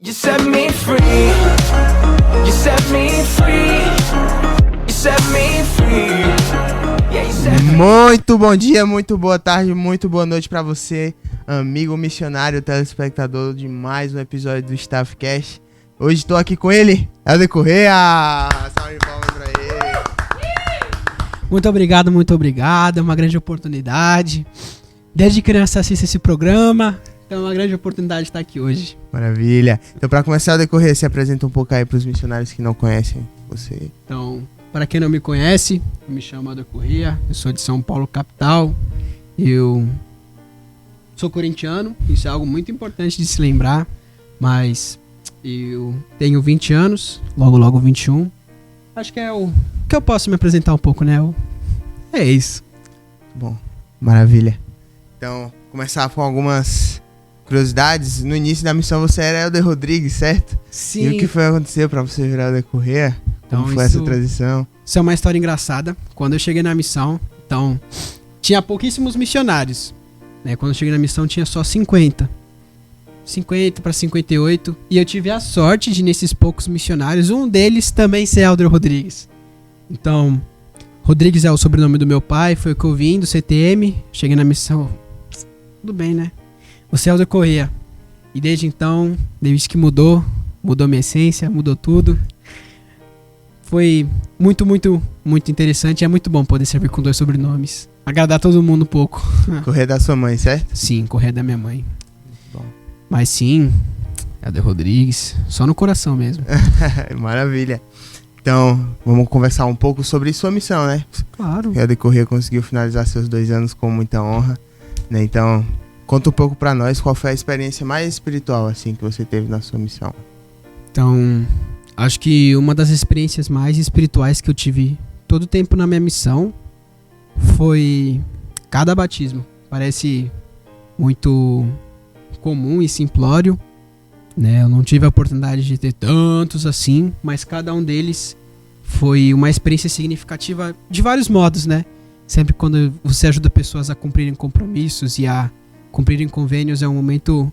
You set me free. You set me free. You set me free. Yeah, you set me... Muito bom dia, muito boa tarde, muito boa noite pra você, amigo missionário, telespectador de mais um episódio do Staffcast. Hoje estou aqui com ele, Helder Correa. Salve de palmas pra ele. Muito obrigado, é uma grande oportunidade. Desde criança assisto esse programa, então é uma grande oportunidade de estar aqui hoje. Maravilha. Então, pra começar, Helder Correa, se apresenta um pouco aí pros missionários que não conhecem você. Então, para quem não me conhece, eu me chamo Helder Correa, eu sou de São Paulo, capital. Eu sou corintiano, isso é algo muito importante de se lembrar, mas eu tenho 20 anos, logo 21. Acho que é o que eu posso me apresentar um pouco, né? É isso. Bom, maravilha. Então, começar com algumas curiosidades. No início da missão você era Helder Rodrigues, certo? Sim. E o que foi que aconteceu pra você virar Helder Correa? Como Então, foi essa transição? Isso é uma história engraçada. Quando eu cheguei na missão, então, tinha pouquíssimos missionários, né? Quando eu cheguei na missão tinha só 50 para 58. E eu tive a sorte de, nesses poucos missionários, um deles também ser Helder Rodrigues. Então, Rodrigues é o sobrenome do meu pai, foi o que eu vim do CTM. Cheguei na missão, tudo bem, né? Você é Helder Correa. E desde então, desde que mudou minha essência, mudou tudo. Foi muito interessante. É muito bom poder servir com 2 sobrenomes. Agradar todo mundo um pouco. Correa da sua mãe, certo? Sim, Correa da minha mãe. Bom. Mas sim, Helder Rodrigues, só no coração mesmo. Maravilha. Então, vamos conversar um pouco sobre sua missão, né? Claro. Helder Correa conseguiu finalizar seus 2 anos com muita honra, né? Então, conta um pouco pra nós qual foi a experiência mais espiritual, assim, que você teve na sua missão. Então, acho que uma das experiências mais espirituais que eu tive todo o tempo na minha missão foi cada batismo. Parece muito comum e simplório, né? Eu não tive a oportunidade de ter tantos assim, mas cada um deles foi uma experiência significativa de vários modos, né? Sempre quando você ajuda pessoas a cumprirem compromissos e a cumprirem convênios é um momento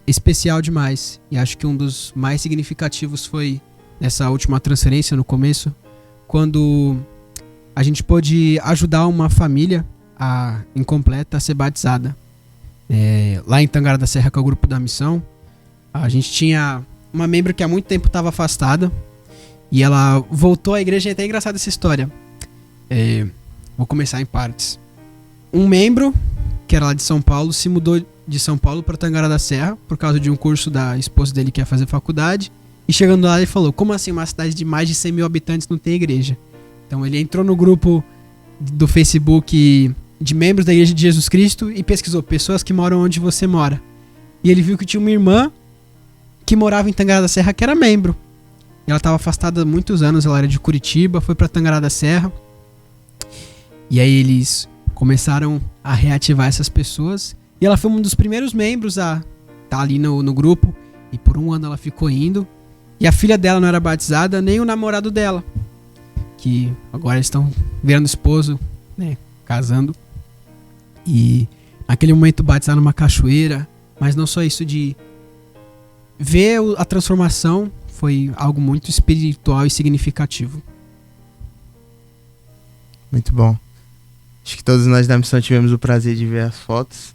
especial demais. E acho que um dos mais significativos foi nessa última transferência no começo, quando a gente pôde ajudar uma família incompleta a ser batizada. Lá em Tangará da Serra, que é o grupo da missão, a gente tinha uma membro que há muito tempo estava afastada e ela voltou à igreja. É até engraçada essa história. Vou começar em partes. Um membro, que era lá de São Paulo, se mudou de São Paulo para Tangará da Serra por causa de um curso da esposa dele que ia fazer faculdade. E chegando lá ele falou: como assim uma cidade de mais de 100 mil habitantes não tem igreja? Então ele entrou no grupo do Facebook de membros da Igreja de Jesus Cristo e pesquisou pessoas que moram onde você mora. E ele viu que tinha uma irmã que morava em Tangará da Serra que era membro. E ela estava afastada há muitos anos, ela era de Curitiba, foi para Tangará da Serra. E aí eles começaram a reativar essas pessoas. E ela foi um dos primeiros membros a estar ali no grupo. E por um ano ela ficou indo. E a filha dela não era batizada, nem o namorado dela, que agora estão virando esposo, né, casando. E naquele momento batizaram numa cachoeira. Mas não só isso, de ver a transformação foi algo muito espiritual e significativo. Muito bom. Acho que todos nós da missão tivemos o prazer de ver as fotos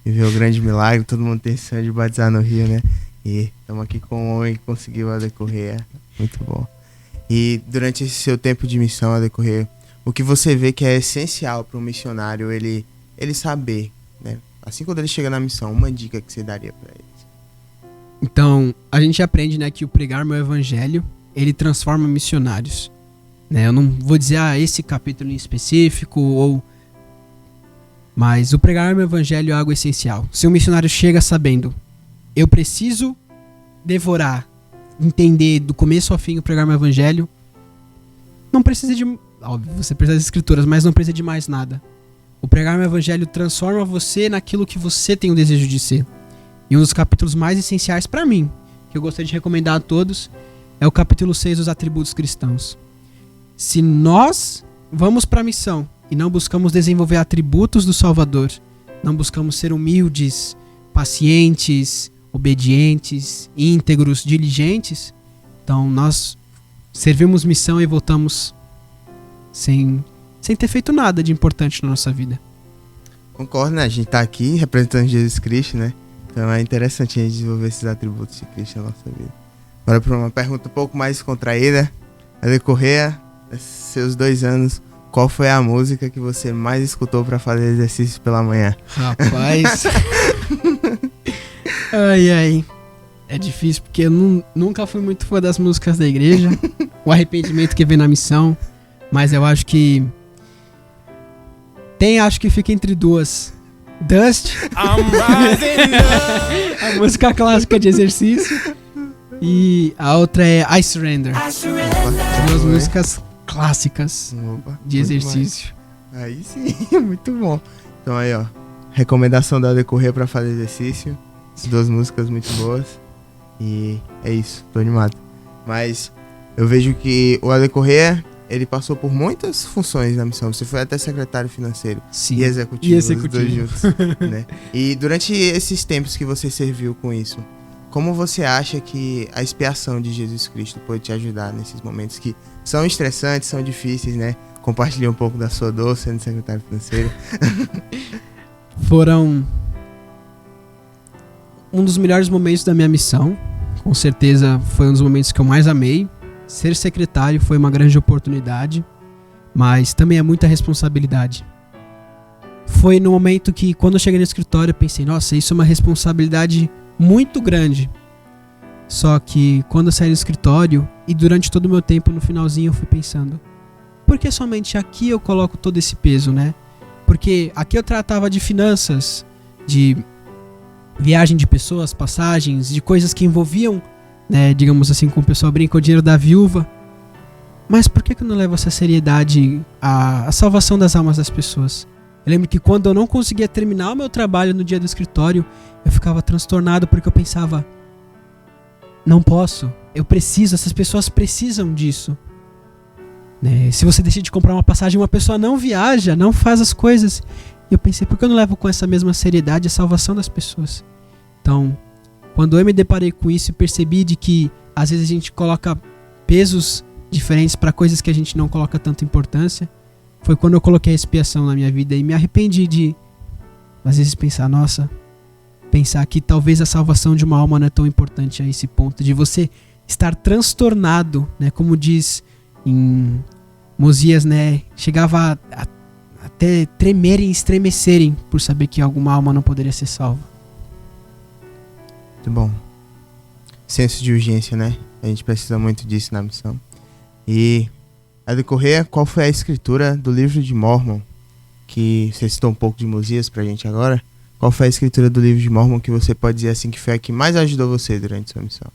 e ver o grande milagre. Todo mundo tem esse sonho de batizar no Rio, né? E estamos aqui com um homem que conseguiu Helder Correa. Muito bom. E durante esse seu tempo de missão, Helder Correa, o que você vê que é essencial para um missionário ele saber, né? Assim, quando ele chega na missão, uma dica que você daria para ele? Então, a gente aprende, né, que o pregar meu evangelho, ele transforma missionários. Né? Eu não vou dizer esse capítulo em específico, mas o pregar meu evangelho é algo essencial. Se um missionário chega sabendo: eu preciso devorar, entender do começo ao fim o pregar meu evangelho, não precisa de... Óbvio, você precisa das escrituras, mas não precisa de mais nada. O pregar meu evangelho transforma você naquilo que você tem o desejo de ser. E um dos capítulos mais essenciais para mim, que eu gostaria de recomendar a todos, é o capítulo 6 dos atributos cristãos. Se nós vamos para a missão e não buscamos desenvolver atributos do Salvador, não buscamos ser humildes, pacientes, obedientes, íntegros, diligentes. Então nós servimos missão e voltamos sem ter feito nada de importante na nossa vida. Concordo, né? A gente tá aqui representando Jesus Cristo, né? Então é interessante a gente desenvolver esses atributos de Cristo na nossa vida. Agora para uma pergunta um pouco mais contraída. A decorrer desses seus 2 anos, qual foi a música que você mais escutou para fazer exercício pela manhã? Rapaz. Ai. É difícil porque eu nunca fui muito fã das músicas da igreja. O arrependimento que vem na missão. Mas eu acho que acho que fica entre duas. Dust, a música clássica de exercício, e a outra é I Surrender. Duas músicas clássicas de exercício. Aí sim, muito bom. Então aí, ó, recomendação da Decorrer pra fazer exercício. Essas 2 músicas muito boas. E é isso, tô animado. Mas eu vejo que o Adecorrer, ele passou por muitas funções na missão. Você foi até secretário financeiro. Sim. E executivo. E executivo. Os 2 juntos, né? E durante esses tempos que você serviu com isso, como você acha que a expiação de Jesus Cristo pode te ajudar nesses momentos que são estressantes, são difíceis, né? Compartilhe um pouco da sua dor sendo secretário financeiro. Foram um dos melhores momentos da minha missão. Com certeza foi um dos momentos que eu mais amei. Ser secretário foi uma grande oportunidade, mas também é muita responsabilidade. Foi no momento que, quando eu cheguei no escritório, eu pensei, nossa, isso é uma responsabilidade muito grande. Só que quando eu saí do escritório e durante todo o meu tempo no finalzinho eu fui pensando, por que somente aqui eu coloco todo esse peso, né? Porque aqui eu tratava de finanças, de viagem de pessoas, passagens, de coisas que envolviam, né, digamos assim, como o pessoal brinca, o dinheiro da viúva. Mas por que eu não levo essa seriedade à salvação das almas das pessoas? Eu lembro que quando eu não conseguia terminar o meu trabalho no dia do escritório, eu ficava transtornado porque eu pensava, não posso, eu preciso, essas pessoas precisam disso. Né? Se você decide comprar uma passagem, uma pessoa não viaja, não faz as coisas. E eu pensei, por que eu não levo com essa mesma seriedade a salvação das pessoas? Então, quando eu me deparei com isso e percebi de que às vezes a gente coloca pesos diferentes para coisas que a gente não coloca tanta importância, foi quando eu coloquei a expiação na minha vida e me arrependi de, às vezes, pensar que talvez a salvação de uma alma não é tão importante a esse ponto, de você estar transtornado, né? Como diz em Mosias, né? Chegava a até tremerem, estremecerem por saber que alguma alma não poderia ser salva. Muito bom. Senso de urgência, né? A gente precisa muito disso na missão. E a decorrer, qual foi a escritura do livro de Mórmon? Que você citou um pouco de Mosias pra gente agora. Qual foi a escritura do livro de Mórmon que você pode dizer assim que foi a que mais ajudou você durante sua missão?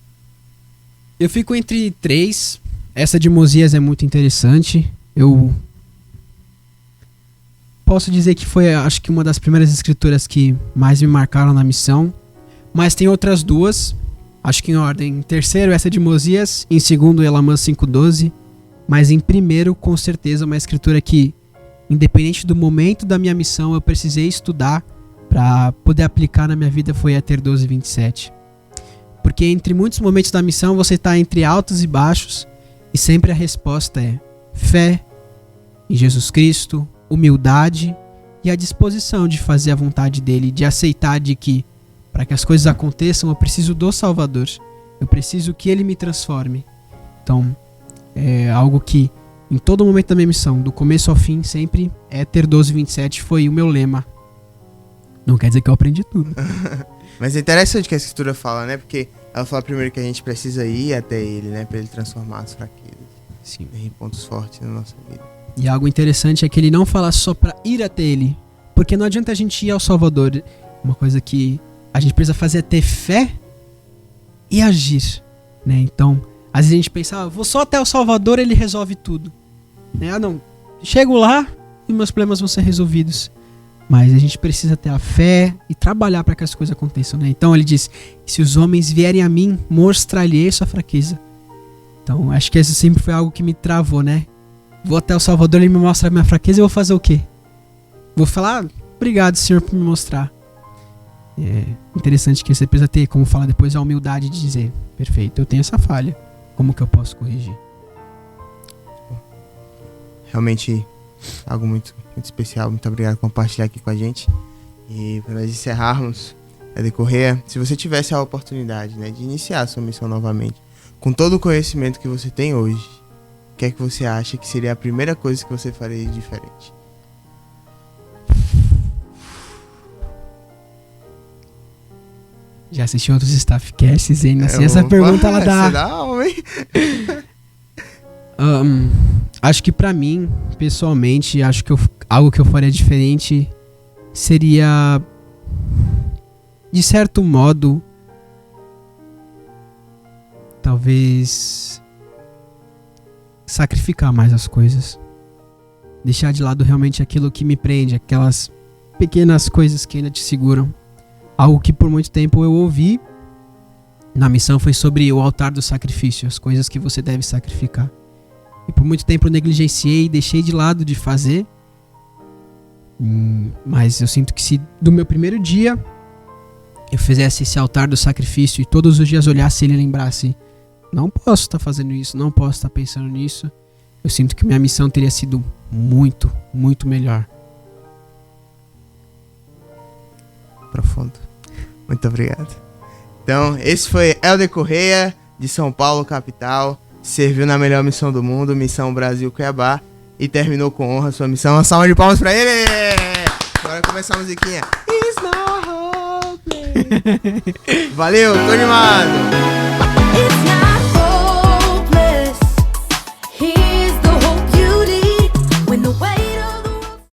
Eu fico entre 3. Essa de Mosias é muito interessante. Eu posso dizer que foi, acho que uma das primeiras escrituras que mais me marcaram na missão. Mas tem outras 2, acho que em ordem. Em terceiro, essa de Mosias. Em segundo, Elamã 5:12. Mas em primeiro, com certeza, uma escritura que, independente do momento da minha missão, eu precisei estudar para poder aplicar na minha vida, foi Éter 12:27. Porque entre muitos momentos da missão, você está entre altos e baixos, e sempre a resposta é fé em Jesus Cristo, humildade e a disposição de fazer a vontade dele, de aceitar de que para que as coisas aconteçam eu preciso do Salvador, eu preciso que ele me transforme. Então é algo que em todo momento da minha missão, do começo ao fim, sempre Éter 12:27 foi o meu lema. Não quer dizer que eu aprendi tudo. Mas é interessante que a escritura fala, né? Porque ela fala primeiro que a gente precisa ir até ele, né? Pra ele transformar as fraquezas. Sim. Em pontos fortes na nossa vida. E algo interessante é que ele não fala só pra ir até ele. Porque não adianta a gente ir ao Salvador. Uma coisa que a gente precisa fazer é ter fé e agir, né? Então, às vezes a gente pensa, vou só até o Salvador, ele resolve tudo. Né? Não, chego lá e meus problemas vão ser resolvidos. Mas a gente precisa ter a fé e trabalhar para que as coisas aconteçam, né? Então ele diz, se os homens vierem a mim, mostrar-lhe sua fraqueza. Então acho que isso sempre foi algo que me travou, né? Vou até o Salvador, ele me mostra a minha fraqueza e eu vou fazer o quê? Vou falar, obrigado, Senhor, por me mostrar. É interessante que você precisa ter, como fala depois, a humildade de dizer: perfeito, eu tenho essa falha, como que eu posso corrigir? Realmente algo muito, muito especial. Muito obrigado por compartilhar aqui com a gente. E para nós encerrarmos, Éder Correia, se você tivesse a oportunidade, né, de iniciar a sua missão novamente, com todo o conhecimento que você tem hoje, o que é que você acha que seria a primeira coisa que você faria de diferente? Já assisti outros Staffcasts, hein? Assim, essa pergunta ela dá. Será, homem? Acho que pra mim, pessoalmente, acho que algo que eu faria diferente seria, de certo modo, talvez sacrificar mais as coisas. Deixar de lado realmente aquilo que me prende, aquelas pequenas coisas que ainda te seguram. Algo que por muito tempo eu ouvi na missão foi sobre o altar do sacrifício, as coisas que você deve sacrificar. E por muito tempo eu negligenciei, deixei de lado de fazer. Mas eu sinto que se do meu primeiro dia eu fizesse esse altar do sacrifício e todos os dias olhasse ele e lembrasse: não posso estar fazendo isso, não posso estar pensando nisso, eu sinto que minha missão teria sido muito, muito melhor. Profundo. Muito obrigado. Então, esse foi Éder Correia, de São Paulo, capital. Serviu na melhor missão do mundo, Missão Brasil Cuiabá. E terminou com honra sua missão. Uma salva de palmas pra ele! Agora começar a musiquinha. It's not hopeless. Valeu, tô animado! It's not